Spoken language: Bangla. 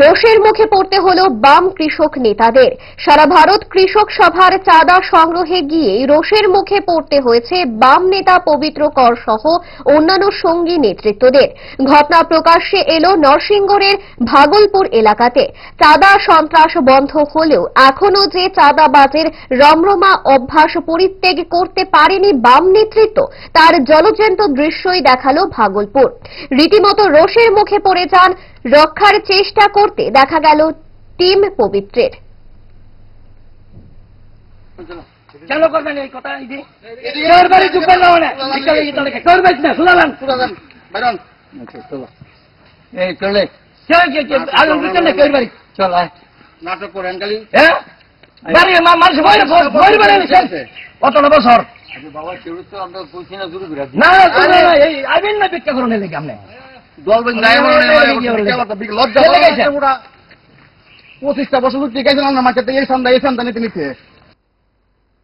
রোষের মুখে পড়তে হলো বাম কৃষক নেতাদের। সারা ভারত কৃষক সভার চাঁদা সংগ্রহে গিয়ে রোষের মুখে পড়তে হয়েছে বাম নেতা পবিত্র কর সহ অন্যান্য সঙ্গী নেতৃত্বদের। ঘটনা প্রকাশ্যে এলো নরসিংগড়ের ভাগলপুর এলাকাতে। চাঁদা সন্ত্রাস বন্ধ হলেও এখনো যে চাঁদাবাজের রমরমা অভ্যাস পরিত্যাগ করতে পারেনি বাম নেতৃত্ব, তার জলজ্যান্ত দৃশ্যই দেখালো ভাগলপুর। রীতিমতো রোষের মুখে পড়ে যান। রক্ষার চেষ্টা করতে দেখা গেল টিম পবিত্রের। চালু করবেন এই কথা কেউর বাড়ি ঢুকবেন না, কেউর বাড়ি না শুনালাম এই চলে আগুন ঢুকছেন না কেউর বাড়ি চল নাটক করেন খালি বাড়ি মানুষ বই বানিয়েছেন কতটা বছর বাবা কেউ তো আমরা বলছি না শুরু করে না এই আইবেন না ভিক্ষা করুন এদিকে আপনি 25টা বছর গেছেন আমরা মাঝে এই সন্ধ্যা নিতে নিতে